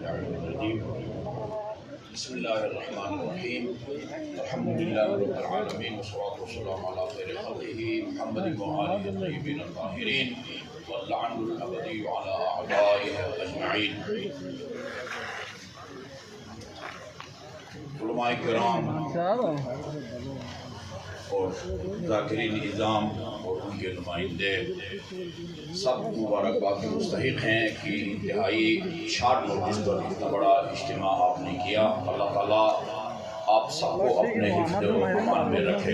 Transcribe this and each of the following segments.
الرجيم بسم الله الرحمن الرحيم الحمد لله رب العالمين والصلاة والسلام على خير خلقه محمد وآله الطيبين الطاهرين واللعن الأبدي على أعدائه أجمعين. علماء کرام اور ذاکرین نظام اور ان کے نمائندے سب مبارکباد کے مستحق ہیں کہ انتہائی شارٹ نوٹس پر اتنا بڑا اجتماع آپ نے کیا. اللہ تعالیٰ آپ سب کو اپنے حفظ و امان میں رکھے.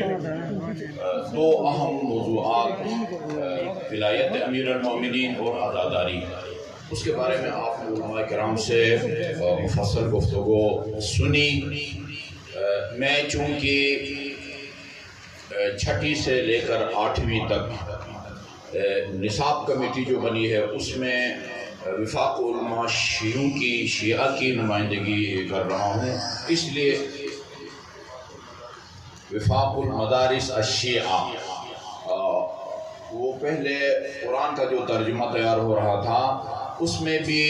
دو اہم موضوعات ولایت امیر المومنین اور عزاداری، اس کے بارے میں آپ علماء کرام سے مفصل گفتگو سنی. میں چونکہ چھٹی سے لے کر 8ویں تک نصاب کمیٹی جو بنی ہے اس میں وفاق علماء شیعہ کی نمائندگی کر رہا ہوں، اس لیے وفاق المدارس الشیعہ وہ پہلے قرآن کا جو ترجمہ تیار ہو رہا تھا اس میں بھی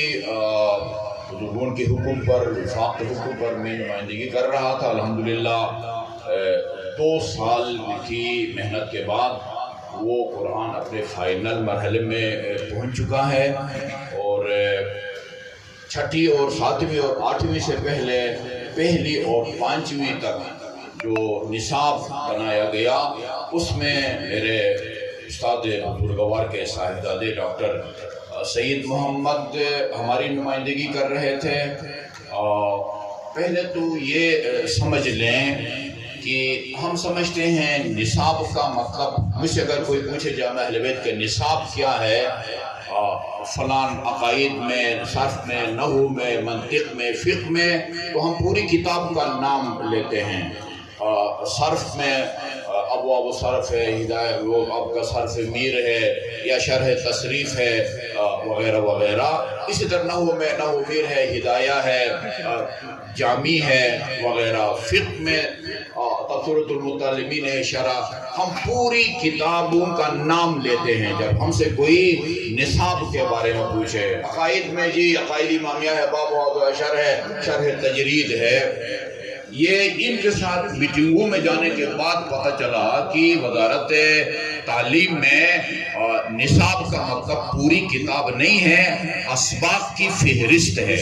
بزرگوں کے حکم پر وفاق کے حکم پر میں نمائندگی کر رہا تھا. الحمدللہ 2 سال کی محنت کے بعد وہ قرآن اپنے فائنل مرحلے میں پہنچ چکا ہے، اور 6ٹھی اور 7ویں اور 8ویں سے پہلے 1لی اور 5ویں تک جو نصاب بنایا گیا اس میں میرے استاد بزرگوار کے صاحبزادے ڈاکٹر سید محمد ہماری نمائندگی کر رہے تھے. پہلے تو یہ سمجھ لیں کہ ہم سمجھتے ہیں نصاب کا مطلب، مجھ سے اگر کوئی پوچھے جامع اہل بیت کے نصاب کیا ہے، فلان عقائد میں، صرف میں، نحو میں، منطق میں، فقہ میں، تو ہم پوری کتاب کا نام لیتے ہیں. صرف میں ابواب صرف ہے، ہدایت وہ اب کا صرف میر ہے یا شرح تصریف ہے وغیرہ وغیرہ. اسی طرح نحو میں نحو میر ہے، ہدایہ ہے، جامی ہے وغیرہ. فقہ میں تفسیرۃ المتعلمین ہے، شرح. ہم پوری کتابوں کا نام لیتے ہیں جب ہم سے کوئی نصاب کے بارے میں پوچھے. عقائد میں جی عقائد امامیہ ہے، باب و شرح ہے، شرح تجرید ہے. یہ ان کے ساتھ میٹنگوں میں جانے کے بعد پتہ چلا کہ وزارت تعلیم میں نصاب کا مطلب پوری کتاب نہیں ہے، اسباق کی فہرست ہے.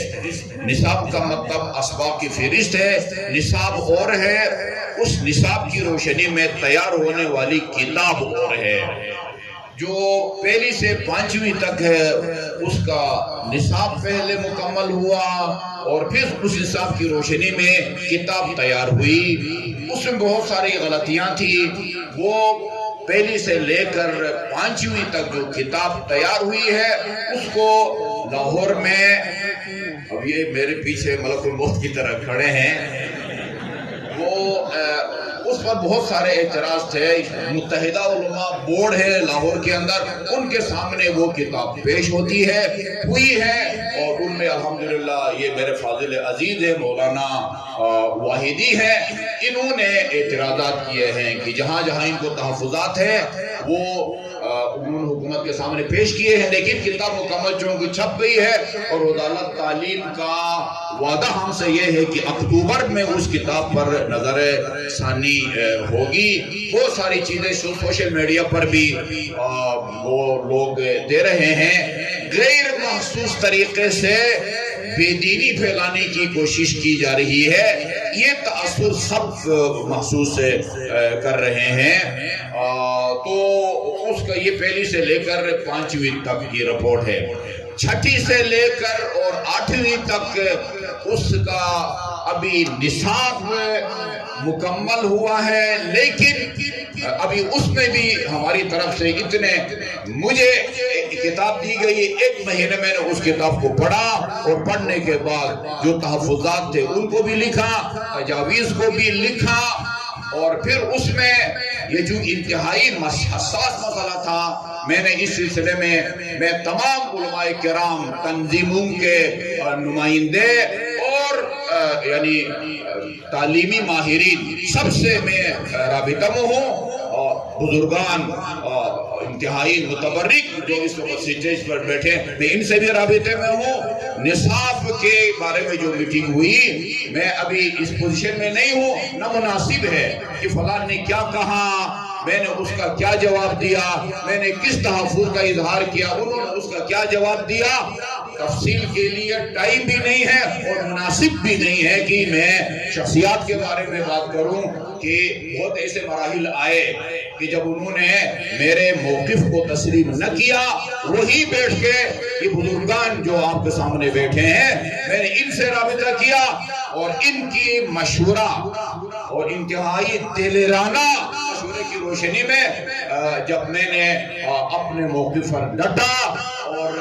نصاب کا مطلب اسباق کی فہرست ہے. نصاب اور ہے، اس نصاب کی روشنی میں تیار ہونے والی کتاب اور ہے. جو 1لی سے 5ویں تک ہے اس کا نصاب پہلے مکمل ہوا اور پھر اس نصاب کی روشنی میں کتاب تیار ہوئی. اس میں بہت ساری غلطیاں تھیں. وہ 1لی سے لے کر 5ویں تک جو کتاب تیار ہوئی ہے اس کو لاہور میں، اب یہ میرے پیچھے ملک الموت کی طرح کھڑے ہیں، وہ اس پر بہت سارے اعتراض تھے. متحدہ علماء بورڈ ہے لاہور کے اندر، ان کے سامنے وہ کتاب پیش ہوتی ہے، ہوئی ہے، اور ان میں الحمدللہ یہ میرے فاضل عزیز ہے مولانا واحدی ہے. انہوں نے اعتراضات کیے ہیں کہ جہاں جہاں ان کو تحفظات ہے وہ انہوں نے حکومت کے سامنے پیش کیے ہیں، لیکن کتاب مکمل چونکہ چھپ گئی ہے. اور وزارت تعلیم کا وعدہ ہم سے یہ ہے کہ اکتوبر میں اس کتاب پر نظر ثانی ہوگی. بہت ساری چیزیں سوشل میڈیا پر بھی وہ لوگ دے رہے ہیں. غیر محسوس طریقے سے بے دینی پھیلانے کی کوشش کی جا رہی ہے. یہ تاثر سب محسوس کر رہے ہیں. تو اس کا یہ 1لی سے لے کر 5ویں تک کی رپورٹ ہے. 6ٹھی سے لے کر اور 8ویں تک اس کا ابھی نصاب مکمل ہوا ہے، لیکن ابھی اس میں بھی ہماری طرف سے اتنے، مجھے کتاب دی گئی، 1 مہینے میں نے اس کتاب کو پڑھا اور پڑھنے کے بعد جو تحفظات تھے ان کو بھی لکھا، تجاویز کو بھی لکھا. اور پھر اس میں یہ جو انتہائی حساس مسئلہ تھا، میں نے اس سلسلے میں تمام علماء کرام، تنظیموں کے نمائندے اور یعنی تعلیمی ماہرین سب سے میں رابطہ میں ہوں. بزرگان انتہائی متبرک جو اس وقت سٹیج پر بیٹھے، میں ان سے بھی رابطے میں ہوں. نصاب کے بارے میں جو میٹنگ ہوئی، میں ابھی اس پوزیشن میں نہیں ہوں، نہ مناسب ہے کہ فلان نے کیا کہا، میں نے اس کا کیا جواب دیا، میں نے کس تحفظ کا اظہار کیا، انہوں نے اس کا کیا جواب دیا، تفصیل کے لیے ٹائم بھی نہیں ہے اور مناسب بھی نہیں ہے کہ میں شخصیات کے بارے میں بات کروں کہ بہت ایسے مراحل آئے کہ جب انہوں نے میرے موقف کو تسلیم نہ کیا، وہی بیٹھ کے یہ بزرگان جو آپ کے سامنے بیٹھے ہیں، میں نے ان سے رابطہ کیا اور ان کی مشورہ اور انتہائی دلیرانہ مشورے کی روشنی میں جب میں نے اپنے موقف پر ڈٹا اور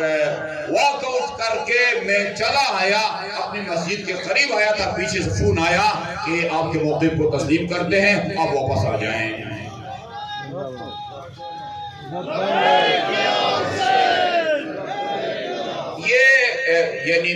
واک آؤٹ کر کے میں چلا آیا، اپنی مسجد کے قریب آیا تھا، پیچھے سے فون آیا کہ آپ کے موقف کو تسلیم کرتے ہیں، آپ واپس آ جائیں۔ یہ یعنی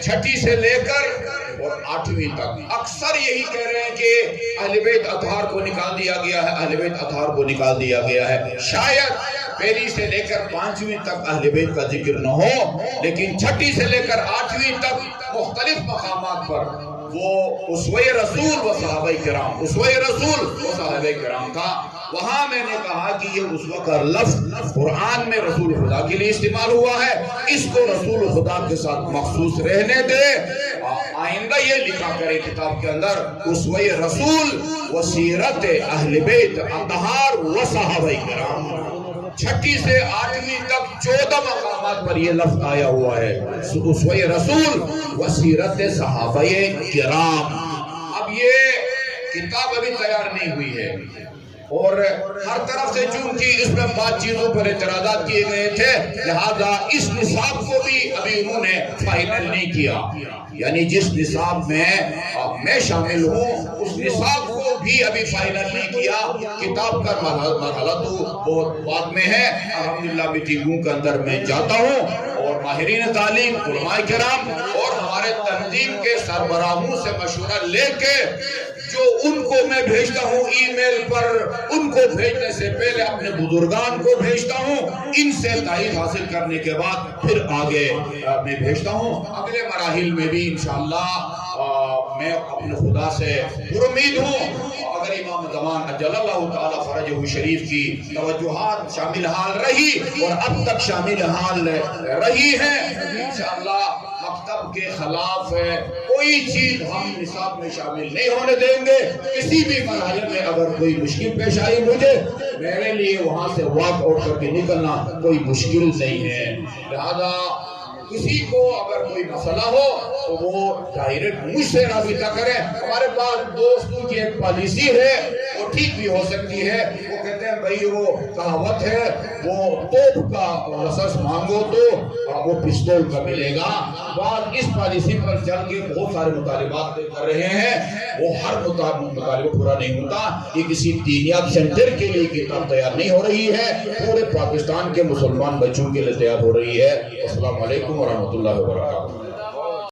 چھٹی سے لے کر اور 8ویں تک اکثر یہی کہہ رہے ہیں کہ اہل بیت اطہار کو نکال دیا گیا ہے، اہل بیت اطہار کو نکال دیا گیا ہے۔ شاید پہلی سے لے کر 5ویں تک اہل بیت کا ذکر نہ ہو، لیکن چھٹی سے لے کر 8ویں تک مختلف مقامات پر وہ اسوہ رسول و صحابہ کرام، اسوہ رسول و صحابہ کرام کا، وہاں میں نے کہا کہ یہ اسوہ کا لفظ قرآن میں رسول خدا کے لیے استعمال ہوا ہے، اس کو رسول خدا کے ساتھ مخصوص رہنے دے۔ آئندہ یہ لکھا کرے کتاب کے اندر اسوہ رسول و سیرت اہل بیت اطہار و صحابہ کرام۔ چھٹی سے 8ویں تک 14 مقامات پر یہ لفظ آیا ہوا ہے، اسوہ رسول و سیرت صحابہ کرام۔ اب یہ کتاب ابھی تیار نہیں ہوئی ہے اور ہر طرف سے چونکہ اس میں بات چیزوں پر اعتراضات کیے گئے تھے، لہذا اس نصاب کو بھی ابھی انہوں نے فائنل نہیں کیا، یعنی جس نصاب میں شامل ہوں اس نصاب کو بھی ابھی فائنل نہیں کیا۔ کتاب کا مرحلہ تو بہت بعد میں ہے۔ الحمدللہ میٹنگوں کے اندر میں جاتا ہوں اور ماہرین تعلیم، علماء کرام اور ہمارے تنظیم کے سربراہوں سے مشورہ لے کے جو ان کو میں بھیجتا ہوں ای میل پر، ان کو بھیجنے سے پہلے اپنے بزرگان کو بھیجتا ہوں، ان سے تائید حاصل کرنے کے بعد پھر آگے میں بھیجتا ہوں۔ اگلے مراحل میں بھی انشاءاللہ میں اپنے خدا سے پر امید ہوں، اگر امام زمان اجل اللہ تعالی فرجہ شریف کی توجہات شامل حال رہی اور اب تک شامل حال رہی ہے، انشاءاللہ مکتب کے خلاف کوئی چیز ہم نصاب میں شامل نہیں ہونے دیں گے۔ کسی بھی مرحلے میں اگر کوئی مشکل پیش آئی مجھے، میرے لیے وہاں سے واک آؤٹ کر کے نکلنا کوئی مشکل نہیں ہے۔ لہذا کسی کو اگر کوئی مسئلہ ہو تو وہ ڈائریکٹ مجھ سے رابطہ کریں۔ ہمارے پاس دوستوں کی ایک پالیسی ہے، وہ ٹھیک بھی ہو سکتی ہے، وہ کہتے ہیں بھائی وہ کہاوت ہے، وہ توپ کا رصاص مانگو تو وہ پستول کا ملے گا۔ بعض اس پالیسی پر چل کے بہت سارے مطالبات کر رہے ہیں، وہ ہر مطالبہ پورا نہیں ہوتا۔ یہ کسی دینیات سینٹر کے لیے کتاب تیار نہیں ہو رہی ہے، پورے پاکستان کے مسلمان بچوں کے لیے تیار ہو رہی ہے۔ السلام علیکم ورحمۃ اللہ وبرکاتہ۔